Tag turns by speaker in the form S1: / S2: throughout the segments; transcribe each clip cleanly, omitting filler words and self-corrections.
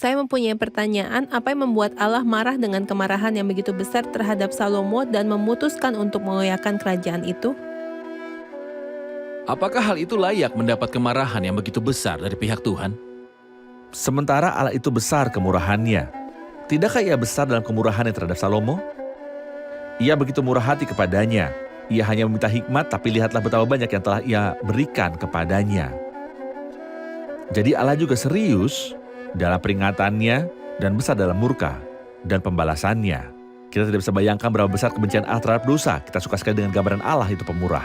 S1: Saya mempunyai pertanyaan, apa yang membuat Allah marah dengan kemarahan yang begitu besar terhadap Salomo dan memutuskan untuk mengoyakkan kerajaan itu?
S2: Apakah hal itu layak mendapat kemarahan yang begitu besar dari pihak Tuhan?
S3: Sementara Allah itu besar kemurahannya, tidakkah ia besar dalam kemurahannya terhadap Salomo? Ia begitu murah hati kepadanya. Ia hanya meminta hikmat, tapi lihatlah betapa banyak yang telah ia berikan kepadanya. Jadi Allah juga serius dalam peringatannya dan besar dalam murka dan pembalasannya. Kita tidak bisa bayangkan berapa besar kebencian Allah terhadap dosa. Kita suka sekali dengan gambaran Allah itu pemurah.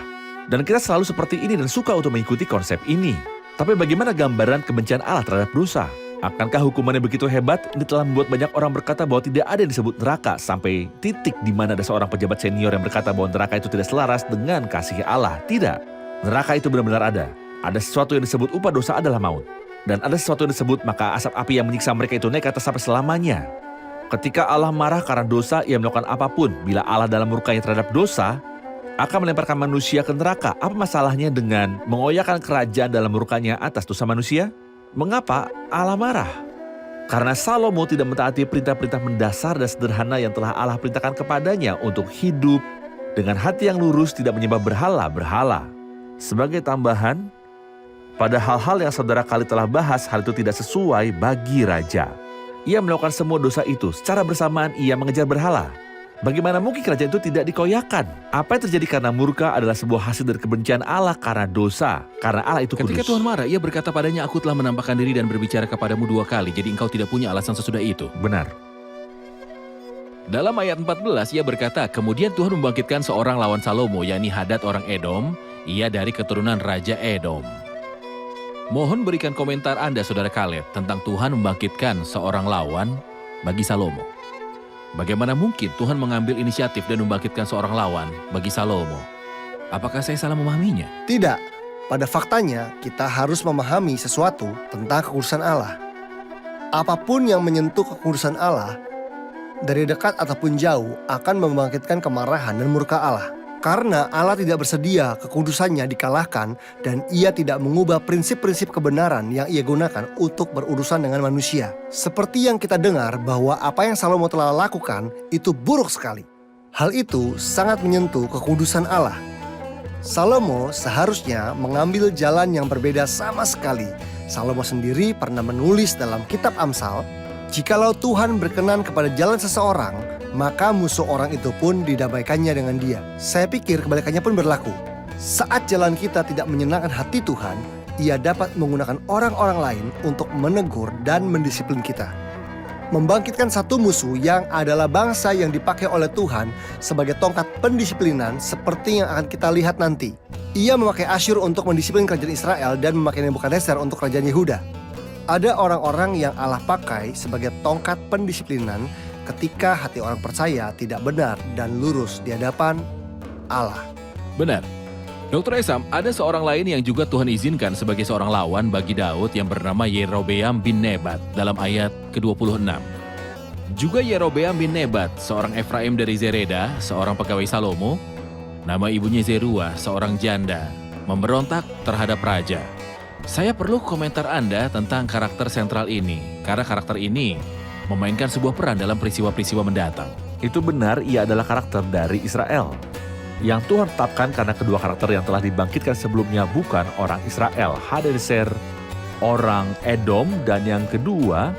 S3: Dan kita selalu seperti ini dan suka untuk mengikuti konsep ini. Tapi bagaimana gambaran kebencian Allah terhadap dosa? Akankah hukumannya begitu hebat? Ini telah membuat banyak orang berkata bahwa tidak ada yang disebut neraka, sampai titik di mana ada seorang pejabat senior yang berkata bahwa neraka itu tidak selaras dengan kasih Allah. Tidak, neraka itu benar-benar ada. Ada sesuatu yang disebut upah dosa adalah maut. Dan ada sesuatu yang disebut maka asap api yang menyiksa mereka itu naik ke atas sampai selamanya. Ketika Allah marah karena dosa, ia melakukan apapun. Bila Allah dalam murkanya terhadap dosa, akan melemparkan manusia ke neraka. Apa masalahnya dengan mengoyakkan kerajaan dalam murkanya atas dosa manusia? Mengapa Allah marah? Karena Salomo tidak mentaati perintah-perintah mendasar dan sederhana yang telah Allah perintahkan kepadanya untuk hidup dengan hati yang lurus, tidak menyembah berhala-berhala. Sebagai tambahan, pada hal-hal yang saudara kali telah bahas, hal itu tidak sesuai bagi raja. Ia melakukan semua dosa itu, secara bersamaan ia mengejar berhala. Bagaimana mungkin kerajaan itu tidak dikoyakkan? Apa yang terjadi karena murka adalah sebuah hasil dari kebencian Allah karena dosa. Karena Allah itu kudus.
S2: Ketika Tuhan marah, ia berkata padanya, aku telah menampakkan diri dan berbicara kepadamu 2 kali, jadi engkau tidak punya alasan sesudah itu.
S3: Benar.
S2: Dalam ayat 14, ia berkata, kemudian Tuhan membangkitkan seorang lawan Salomo, yakni Hadad orang Edom, ia dari keturunan Raja Edom. Mohon berikan komentar Anda, Saudara Kaleb, tentang Tuhan membangkitkan seorang lawan bagi Salomo. Bagaimana mungkin Tuhan mengambil inisiatif dan membangkitkan seorang lawan bagi Salomo? Apakah saya salah memahaminya?
S4: Tidak. Pada faktanya, kita harus memahami sesuatu tentang kekudusan Allah. Apapun yang menyentuh kekudusan Allah, dari dekat ataupun jauh, akan membangkitkan kemarahan dan murka Allah. Karena Allah tidak bersedia kekudusannya dikalahkan dan ia tidak mengubah prinsip-prinsip kebenaran yang ia gunakan untuk berurusan dengan manusia. Seperti yang kita dengar bahwa apa yang Salomo telah lakukan itu buruk sekali. Hal itu sangat menyentuh kekudusan Allah. Salomo seharusnya mengambil jalan yang berbeda sama sekali. Salomo sendiri pernah menulis dalam kitab Amsal, jikalau Tuhan berkenan kepada jalan seseorang, maka musuh orang itu pun didamaikannya dengan dia. Saya pikir kebalikannya pun berlaku. Saat jalan kita tidak menyenangkan hati Tuhan, ia dapat menggunakan orang-orang lain untuk menegur dan mendisiplin kita. Membangkitkan satu musuh yang adalah bangsa yang dipakai oleh Tuhan sebagai tongkat pendisiplinan seperti yang akan kita lihat nanti. Ia memakai Asyur untuk mendisiplin kerajaan Israel dan memakai Nebukadnezar untuk kerajaan Yehuda. Ada orang-orang yang Allah pakai sebagai tongkat pendisiplinan ketika hati orang percaya tidak benar dan lurus di hadapan Allah.
S2: Benar. Dr. Esam, ada seorang lain yang juga Tuhan izinkan sebagai seorang lawan bagi Daud yang bernama Yerobeam bin Nebat dalam ayat ke-26. Juga Yerobeam bin Nebat, seorang Efraim dari Zereda, seorang pegawai Salomo, nama ibunya Zeruah, seorang janda, memberontak terhadap raja. Saya perlu komentar Anda tentang karakter sentral ini, karena karakter ini memainkan sebuah peran dalam peristiwa-peristiwa mendatang.
S3: Itu benar, ia adalah karakter dari Israel yang Tuhan tetapkan karena kedua karakter yang telah dibangkitkan sebelumnya bukan orang Israel, Hadadezer, orang Edom, dan yang kedua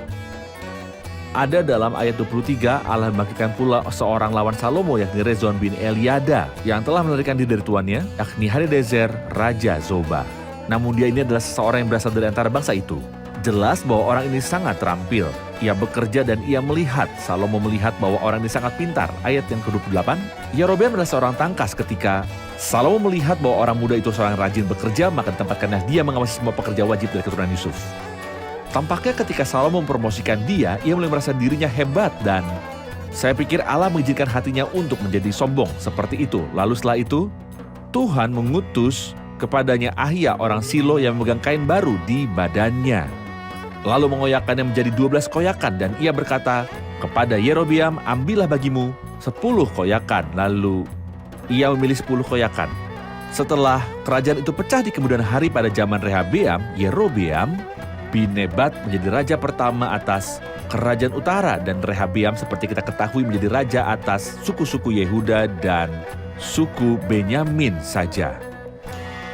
S3: ada dalam ayat 23, Allah membangkitkan pula seorang lawan Salomo yakni Rezon bin Eliada yang telah melarikan diri dari tuannya, yakni Hadadezer, Raja Zoba. Namun dia ini adalah seseorang yang berasal dari antara bangsa itu. Jelas bahwa orang ini sangat terampil. Ia bekerja dan ia melihat. Salomo melihat bahwa orang ini sangat pintar. Ayat yang ke-28, Yerobeam adalah seorang tangkas. Ketika Salomo melihat bahwa orang muda itu seorang rajin bekerja, maka ditempatkannya dia mengawasi semua pekerja wajib dari keturunan Yusuf. Tampaknya ketika Salomo mempromosikan dia, ia mulai merasa dirinya hebat dan saya pikir Allah mengizinkan hatinya untuk menjadi sombong seperti itu. Lalu setelah itu, Tuhan mengutus kepadanya Ahia orang Silo yang memegang kain baru di badannya. Lalu mengoyakkannya menjadi 12 koyakan dan ia berkata kepada Yerobeam, ambillah bagimu 10 koyakan. Lalu ia memilih 10 koyakan. Setelah kerajaan itu pecah di kemudian hari pada zaman Rehabeam, Yerobeam Binebat menjadi raja pertama atas kerajaan utara dan Rehabeam seperti kita ketahui menjadi raja atas suku-suku Yehuda dan suku Benyamin saja.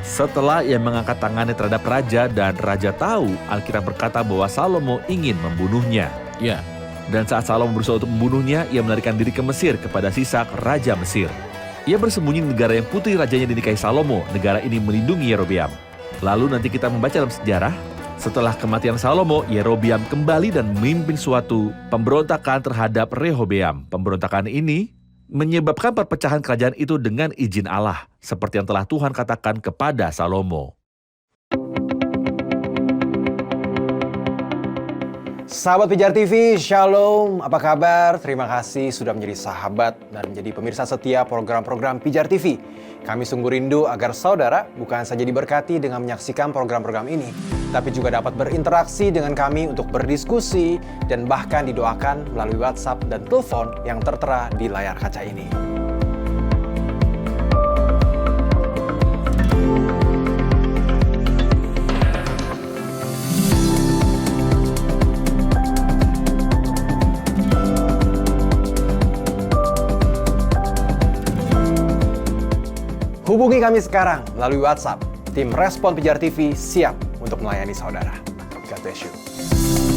S3: Setelah ia mengangkat tangannya terhadap raja dan raja tahu, Alkitab berkata bahwa Salomo ingin membunuhnya.
S2: Ya,
S3: Dan saat Salomo berusaha untuk membunuhnya, ia melarikan diri ke Mesir kepada Sisak, raja Mesir. Ia bersembunyi di negara yang putri rajanya dinikahi Salomo. Negara ini melindungi Yerobeam. Lalu nanti kita membaca dalam sejarah, setelah kematian Salomo, Yerobeam kembali dan memimpin suatu pemberontakan terhadap Rehobeam. Pemberontakan ini menyebabkan perpecahan kerajaan itu dengan izin Allah, seperti yang telah Tuhan katakan kepada Salomo.
S5: Sahabat Pijar TV, Shalom, apa kabar? Terima kasih sudah menjadi sahabat dan menjadi pemirsa setia program-program Pijar TV. Kami sungguh rindu agar saudara bukan saja diberkati dengan menyaksikan program-program ini, tapi juga dapat berinteraksi dengan kami untuk berdiskusi dan bahkan didoakan melalui WhatsApp dan telepon yang tertera di layar kaca ini. Hubungi kami sekarang melalui WhatsApp. Tim Respon Pijar TV siap untuk melayani saudara. God bless you.